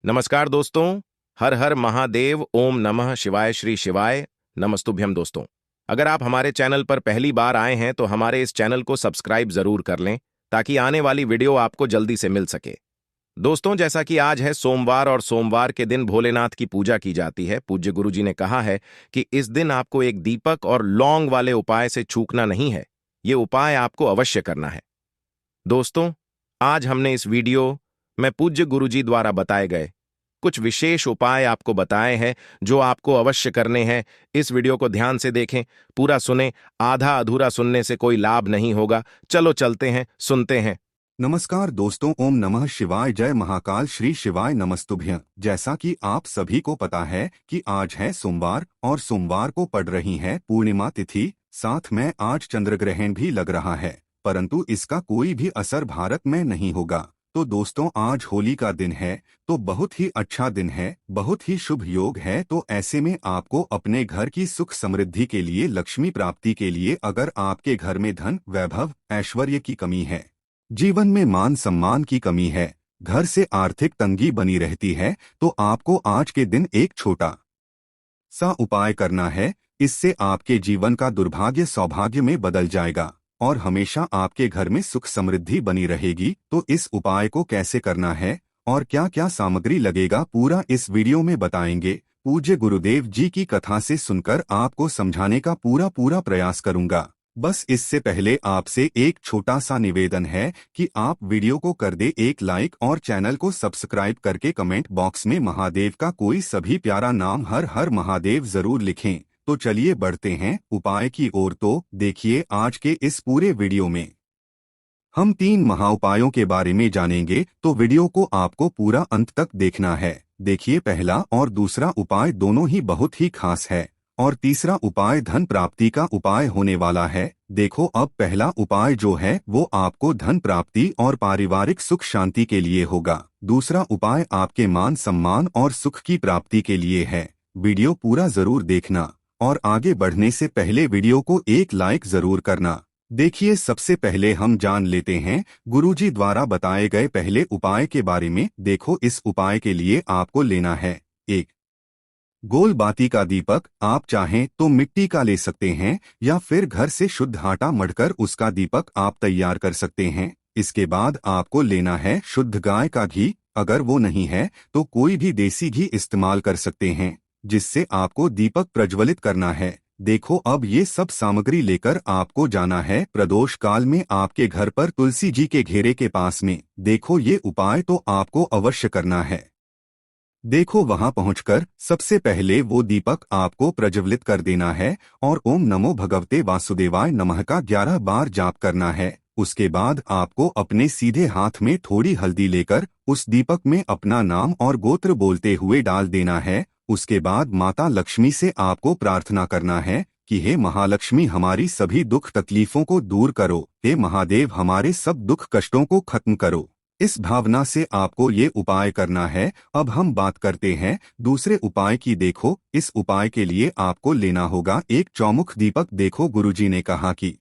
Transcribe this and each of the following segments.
नमस्कार दोस्तों। हर हर महादेव, ओम नमः शिवाय, श्री शिवाय नमस्तुभ्यम। दोस्तों, अगर आप हमारे चैनल पर पहली बार आए हैं तो हमारे इस चैनल को सब्सक्राइब जरूर कर लें ताकि आने वाली वीडियो आपको जल्दी से मिल सके। दोस्तों, जैसा कि आज है सोमवार और सोमवार के दिन भोलेनाथ की पूजा की जाती है। पूज्य गुरु जी ने कहा है कि इस दिन आपको एक दीपक और लौंग वाले उपाय से चूकना नहीं है। ये उपाय आपको अवश्य करना है। दोस्तों, आज हमने इस वीडियो में पूज्य गुरु जी द्वारा बताए गए कुछ विशेष उपाय आपको बताए हैं जो आपको अवश्य करने हैं। इस वीडियो को ध्यान से देखें, पूरा सुने। आधा अधूरा सुनने से कोई लाभ नहीं होगा। चलो चलते हैं, सुनते हैं। नमस्कार दोस्तों, ओम नमः शिवाय, जय महाकाल, श्री शिवाय नमस्तुभ्यं। जैसा कि आप सभी को पता है कि आज है सोमवार और सोमवार को पड़ रही है पूर्णिमा तिथि। साथ में आज चंद्र ग्रहण भी लग रहा है, परंतु इसका कोई भी असर भारत में नहीं होगा। तो दोस्तों, आज होली का दिन है, तो बहुत ही अच्छा दिन है, बहुत ही शुभ योग है। तो ऐसे में आपको अपने घर की सुख समृद्धि के लिए, लक्ष्मी प्राप्ति के लिए, अगर आपके घर में धन, वैभव, ऐश्वर्य की कमी है, जीवन में मान सम्मान की कमी है, घर से आर्थिक तंगी बनी रहती है, तो आपको आज के दिन एक छोटा सा उपाय करना है। इससे आपके जीवन का दुर्भाग्य सौभाग्य में बदल जाएगा और हमेशा आपके घर में सुख समृद्धि बनी रहेगी। तो इस उपाय को कैसे करना है और क्या क्या सामग्री लगेगा, पूरा इस वीडियो में बताएंगे। पूज्य गुरुदेव जी की कथा से सुनकर आपको समझाने का पूरा प्रयास करूंगा। बस इससे पहले आपसे एक छोटा सा निवेदन है कि आप वीडियो को कर दे एक लाइक और चैनल को सब्सक्राइब करके कमेंट बॉक्स में महादेव का कोई सभी प्यारा नाम हर हर महादेव जरूर लिखें। तो चलिए बढ़ते हैं उपाय की ओर। तो देखिए, आज के इस पूरे वीडियो में हम 3 महाउपायों के बारे में जानेंगे, तो वीडियो को आपको पूरा अंत तक देखना है। देखिए, पहला और दूसरा उपाय दोनों ही बहुत ही खास है और तीसरा उपाय धन प्राप्ति का उपाय होने वाला है। देखो, अब पहला उपाय जो है वो आपको धन प्राप्ति और पारिवारिक सुख शांति के लिए होगा। दूसरा उपाय आपके मान सम्मान और सुख की प्राप्ति के लिए है। वीडियो पूरा जरूर देखना और आगे बढ़ने से पहले वीडियो को एक लाइक जरूर करना। देखिए, सबसे पहले हम जान लेते हैं गुरुजी द्वारा बताए गए पहले उपाय के बारे में। देखो, इस उपाय के लिए आपको लेना है एक गोल बाती का दीपक। आप चाहें तो मिट्टी का ले सकते हैं या फिर घर से शुद्ध आटा मढ़कर उसका दीपक आप तैयार कर सकते हैं। इसके बाद आपको लेना है शुद्ध गाय का घी। अगर वो नहीं है तो कोई भी देसी घी इस्तेमाल कर सकते हैं, जिससे आपको दीपक प्रज्वलित करना है। देखो, अब ये सब सामग्री लेकर आपको जाना है प्रदोष काल में आपके घर पर तुलसी जी के घेरे के पास में। देखो, ये उपाय तो आपको अवश्य करना है। देखो, वहां पहुंचकर सबसे पहले वो दीपक आपको प्रज्वलित कर देना है और ओम नमो भगवते वासुदेवाय नमः का 11 बार जाप करना है। उसके बाद आपको अपने सीधे हाथ में थोड़ी हल्दी लेकर उस दीपक में अपना नाम और गोत्र बोलते हुए डाल देना है। उसके बाद माता लक्ष्मी से आपको प्रार्थना करना है कि हे महालक्ष्मी, हमारी सभी दुख तकलीफों को दूर करो। हे महादेव, हमारे सब दुख कष्टों को खत्म करो। इस भावना से आपको ये उपाय करना है। अब हम बात करते हैं दूसरे उपाय की। देखो, इस उपाय के लिए आपको लेना होगा एक चौमुख दीपक। देखो, गुरुजी ने कहा कि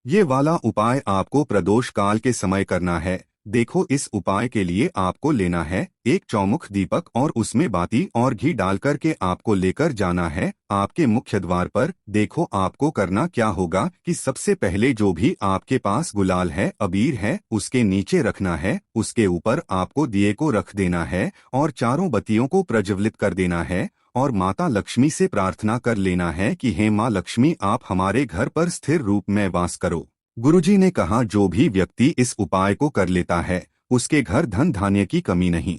ये वाला उपाय आपको प्रदोष काल के समय करना है। देखो, इस उपाय के लिए आपको लेना है एक चौमुख दीपक और उसमें बाती और घी डाल करके आपको लेकर जाना है आपके मुख्य द्वार पर। देखो, आपको करना क्या होगा कि सबसे पहले जो भी आपके पास गुलाल है, अबीर है, उसके नीचे रखना है। उसके ऊपर आपको दिए को रख देना है और चारों बत्तियों को प्रज्वलित कर देना है और माता लक्ष्मी से प्रार्थना कर लेना है कि हे माँ लक्ष्मी, आप हमारे घर पर स्थिर रूप में वास करो। गुरुजी ने कहा, जो भी व्यक्ति इस उपाय को कर लेता है उसके घर धन धान्य की कमी नहीं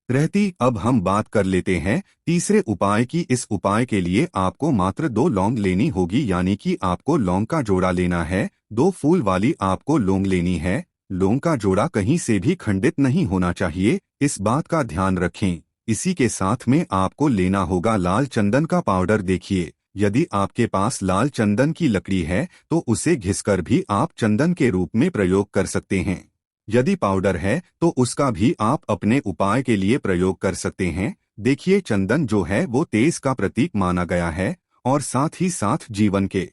रहती। अब हम बात कर लेते हैं तीसरे उपाय की। इस उपाय के लिए आपको मात्र 2 लौंग लेनी होगी, यानी कि आपको लौंग का जोड़ा लेना है। 2 फूल वाली आपको लौंग लेनी है। लौंग का जोड़ा कहीं से भी खंडित नहीं होना चाहिए, इस बात का ध्यान रखें। इसी के साथ में आपको लेना होगा लाल चंदन का पाउडर। देखिए, यदि आपके पास लाल चंदन की लकड़ी है तो उसे घिसकर भी आप चंदन के रूप में प्रयोग कर सकते हैं। यदि पाउडर है तो उसका भी आप अपने उपाय के लिए प्रयोग कर सकते हैं। देखिए, चंदन जो है वो तेज का प्रतीक माना गया है और साथ ही साथ जीवन के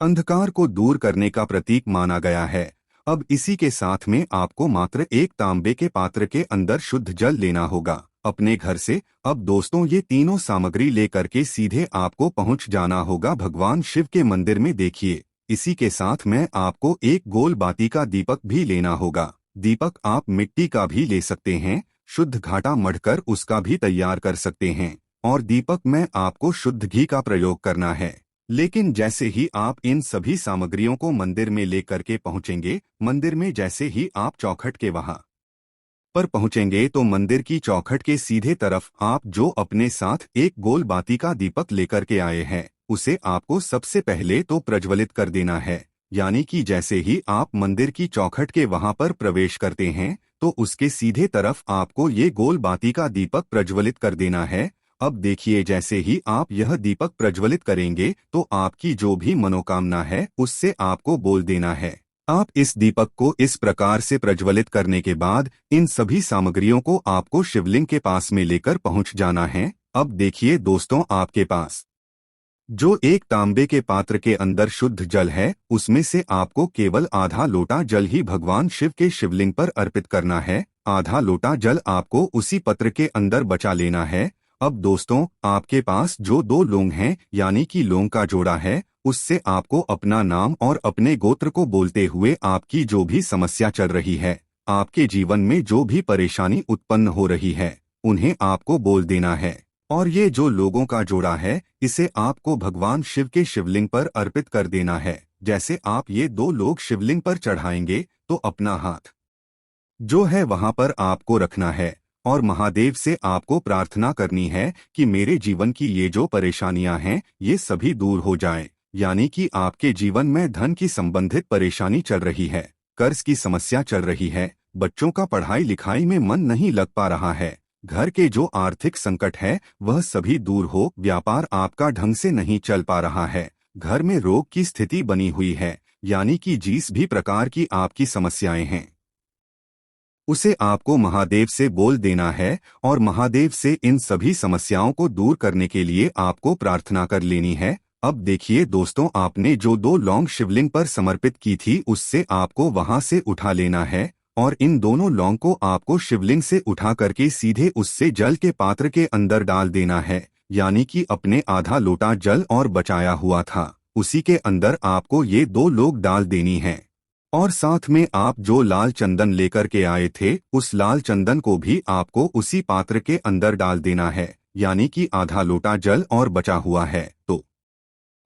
अंधकार को दूर करने का प्रतीक माना गया है। अब इसी के साथ में आपको मात्र एक तांबे के पात्र के अंदर शुद्ध जल लेना होगा अपने घर से। अब दोस्तों ये तीनों सामग्री लेकर के सीधे आपको पहुंच जाना होगा भगवान शिव के मंदिर में। देखिए इसी के साथ में आपको एक गोल बाती का दीपक भी लेना होगा। दीपक आप मिट्टी का भी ले सकते हैं, शुद्ध घाटा मढ़कर उसका भी तैयार कर सकते हैं। और दीपक में आपको शुद्ध घी का प्रयोग करना है। लेकिन जैसे ही आप इन सभी सामग्रियों को मंदिर में लेकर के पहुंचेंगे, मंदिर में जैसे ही आप चौखट के वहां पर पहुंचेंगे तो मंदिर की चौखट के सीधे तरफ आप जो अपने साथ एक गोल बाती का दीपक लेकर के आए हैं उसे आपको सबसे पहले तो प्रज्वलित कर देना है। यानी कि जैसे ही आप मंदिर की चौखट के वहां पर प्रवेश करते हैं तो उसके सीधे तरफ आपको ये गोल बाती का दीपक प्रज्वलित कर देना है। अब देखिए जैसे ही आप यह दीपक प्रज्वलित करेंगे तो आपकी जो भी मनोकामना है उससे आपको बोल देना है। आप इस दीपक को इस प्रकार से प्रज्वलित करने के बाद इन सभी सामग्रियों को आपको शिवलिंग के पास में लेकर पहुंच जाना है। अब देखिए दोस्तों, आपके पास जो एक तांबे के पात्र के अंदर शुद्ध जल है उसमें से आपको केवल आधा लोटा जल ही भगवान शिव के शिवलिंग पर अर्पित करना है। आधा लोटा जल आपको उसी पत्र के अंदर बचा लेना है। अब दोस्तों, आपके पास जो 2 लौंग हैं यानी कि लौंग का जोड़ा है उससे आपको अपना नाम और अपने गोत्र को बोलते हुए आपकी जो भी समस्या चल रही है, आपके जीवन में जो भी परेशानी उत्पन्न हो रही है उन्हें आपको बोल देना है। और ये जो लोगों का जोड़ा है इसे आपको भगवान शिव के शिवलिंग पर अर्पित कर देना है। जैसे आप ये 2 लोग शिवलिंग पर चढ़ाएंगे तो अपना हाथ जो है वहां पर आपको रखना है और महादेव से आपको प्रार्थना करनी है कि मेरे जीवन की ये जो परेशानियां हैं ये सभी दूर हो जाएं। यानी कि आपके जीवन में धन की संबंधित परेशानी चल रही है, कर्ज की समस्या चल रही है, बच्चों का पढ़ाई लिखाई में मन नहीं लग पा रहा है, घर के जो आर्थिक संकट है वह सभी दूर हो, व्यापार आपका ढंग से नहीं चल पा रहा है, घर में रोग की स्थिति बनी हुई है, यानी कि जिस भी प्रकार की आपकी समस्याएं हैं उसे आपको महादेव से बोल देना है और महादेव से इन सभी समस्याओं को दूर करने के लिए आपको प्रार्थना कर लेनी है। अब देखिए दोस्तों, आपने जो 2 लौंग शिवलिंग पर समर्पित की थी उससे आपको वहां से उठा लेना है और इन दोनों लौंग को आपको शिवलिंग से उठा करके सीधे उससे जल के पात्र के अंदर डाल देना है। यानी कि अपने आधा लोटा जल और बचाया हुआ था उसी के अंदर आपको ये 2 लोग डाल देनी है। और साथ में आप जो लाल चंदन लेकर के आए थे उस लाल चंदन को भी आपको उसी पात्र के अंदर डाल देना है। यानी कि आधा लोटा जल और बचा हुआ है तो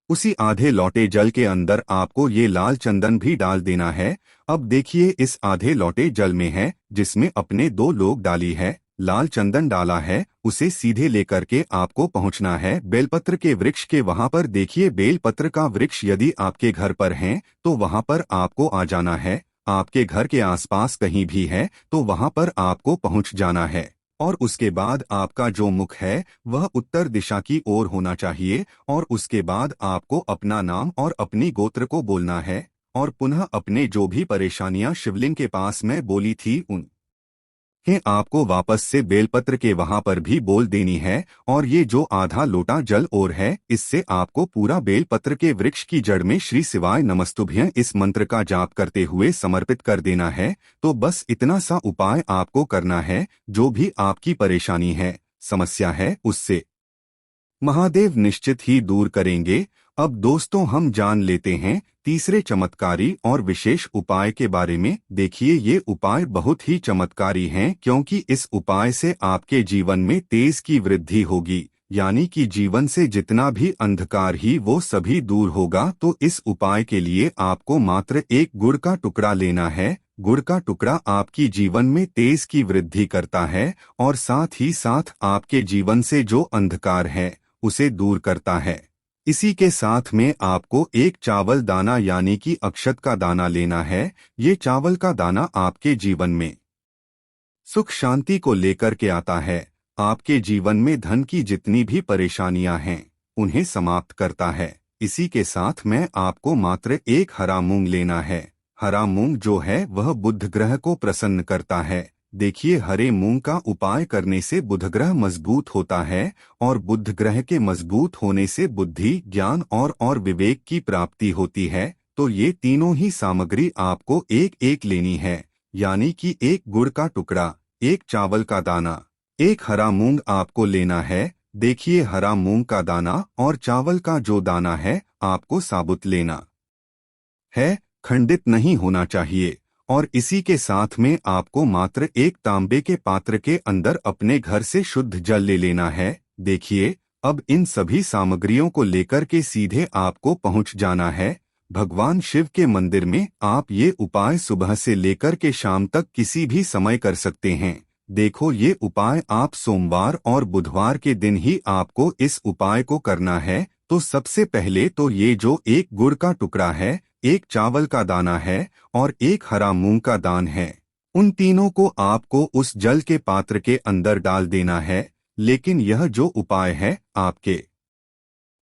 उसी आधे लोटे जल के अंदर आपको ये लाल चंदन भी डाल देना है। अब देखिए इस आधे लोटे जल में है जिसमें अपने 2 लोग डाली है, लाल चंदन डाला है, उसे सीधे लेकर के आपको पहुंचना है बेलपत्र के वृक्ष के वहां पर। देखिए बेलपत्र का वृक्ष यदि आपके घर पर है तो वहां पर आपको आ जाना है, आपके घर के आसपास कहीं भी है तो वहां पर आपको पहुंच जाना है। और उसके बाद आपका जो मुख है वह उत्तर दिशा की ओर होना चाहिए और उसके बाद आपको अपना नाम और अपनी गोत्र को बोलना है और पुनः अपने जो भी परेशानियां शिवलिंग के पास में बोली थी उन आपको वापस से बेलपत्र के वहां पर भी बोल देनी है। और ये जो आधा लोटा जल और है इससे आपको पूरा बेलपत्र के वृक्ष की जड़ में श्री शिवाय नमस्तुभ्यं इस मंत्र का जाप करते हुए समर्पित कर देना है। तो बस इतना सा उपाय आपको करना है, जो भी आपकी परेशानी है, समस्या है, उससे महादेव निश्चित ही दूर करेंगे। अब दोस्तों हम जान लेते हैं तीसरे चमत्कारी और विशेष उपाय के बारे में। देखिए ये उपाय बहुत ही चमत्कारी हैं क्योंकि इस उपाय से आपके जीवन में तेज की वृद्धि होगी, यानी कि जीवन से जितना भी अंधकार ही वो सभी दूर होगा। तो इस उपाय के लिए आपको मात्र एक गुड़ का टुकड़ा लेना है। गुड़ का टुकड़ा आपकी जीवन में तेज की वृद्धि करता है और साथ ही साथ आपके जीवन से जो अंधकार है उसे दूर करता है। इसी के साथ में आपको एक चावल दाना यानी कि अक्षत का दाना लेना है। ये चावल का दाना आपके जीवन में सुख शांति को लेकर के आता है, आपके जीवन में धन की जितनी भी परेशानियां हैं उन्हें समाप्त करता है। इसी के साथ में आपको मात्र एक हरा मूंग लेना है। हरा मूंग जो है वह बुध ग्रह को प्रसन्न करता है। देखिए हरे मूंग का उपाय करने से बुध ग्रह मजबूत होता है और बुध ग्रह के मजबूत होने से बुद्धि, ज्ञान और विवेक की प्राप्ति होती है। तो ये तीनों ही सामग्री आपको एक एक लेनी है, यानी कि एक गुड़ का टुकड़ा, एक चावल का दाना, एक हरा मूंग आपको लेना है। देखिए, हरा मूंग का दाना और चावल का जो दाना है आपको साबुत लेना है, खंडित नहीं होना चाहिए। और इसी के साथ में आपको मात्र एक तांबे के पात्र के अंदर अपने घर से शुद्ध जल ले लेना है। देखिए, अब इन सभी सामग्रियों को लेकर के सीधे आपको पहुंच जाना है भगवान शिव के मंदिर में। आप ये उपाय सुबह से लेकर के शाम तक किसी भी समय कर सकते हैं। देखो, ये उपाय आप सोमवार और बुधवार के दिन ही आपको इस उपाय को करना है। तो सबसे पहले तो ये जो एक गुड़ का टुकड़ा है, एक चावल का दाना है और एक हरा मूंग का दान है, उन तीनों को आपको उस जल के पात्र के अंदर डाल देना है। लेकिन यह जो उपाय है आपके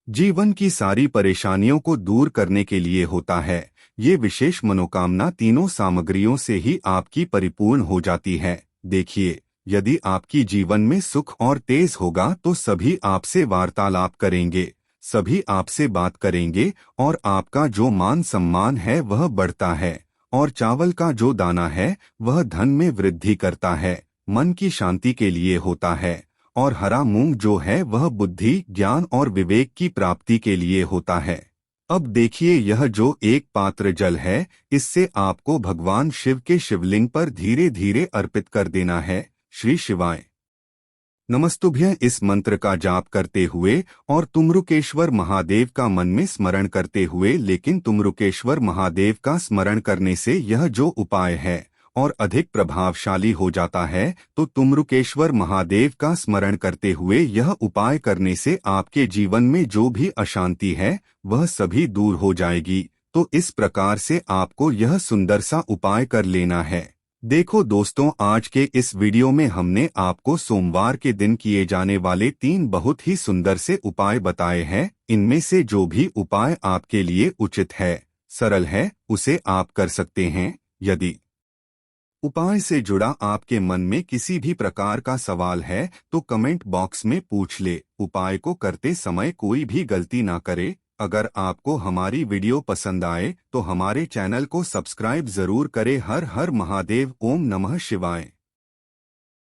जीवन की सारी परेशानियों को दूर करने के लिए होता है। ये विशेष मनोकामना तीनों सामग्रियों से ही आपकी परिपूर्ण हो जाती है। देखिए, यदि आपकी जीवन में सुख और तेज होगा तो सभी आपसे वार्तालाप करेंगे, सभी आपसे बात करेंगे और आपका जो मान सम्मान है वह बढ़ता है। और चावल का जो दाना है वह धन में वृद्धि करता है, मन की शांति के लिए होता है। और हरा मूंग जो है वह बुद्धि, ज्ञान और विवेक की प्राप्ति के लिए होता है। अब देखिए, यह जो एक पात्र जल है, इससे आपको भगवान शिव के शिवलिंग पर धीरे धीरे अर्पित कर देना है। श्री शिवाय नमस्तुभ्यं इस मंत्र का जाप करते हुए और तुमरुकेश्वर महादेव का मन में स्मरण करते हुए, लेकिन तुमरुकेश्वर महादेव का स्मरण करने से यह जो उपाय है और अधिक प्रभावशाली हो जाता है। तो तुमरुकेश्वर महादेव का स्मरण करते हुए यह उपाय करने से आपके जीवन में जो भी अशांति है वह सभी दूर हो जाएगी। तो इस प्रकार से आपको यह सुंदर सा उपाय कर लेना है। देखो दोस्तों, आज के इस वीडियो में हमने आपको सोमवार के दिन किए जाने वाले 3 बहुत ही सुंदर से उपाय बताए हैं। इनमें से जो भी उपाय आपके लिए उचित है, सरल है, उसे आप कर सकते हैं। यदि उपाय से जुड़ा आपके मन में किसी भी प्रकार का सवाल है तो कमेंट बॉक्स में पूछ ले। उपाय को करते समय कोई भी गलती ना करे। अगर आपको हमारी वीडियो पसंद आए तो हमारे चैनल को सब्सक्राइब जरूर करें। हर हर महादेव। ओम नमः शिवाय।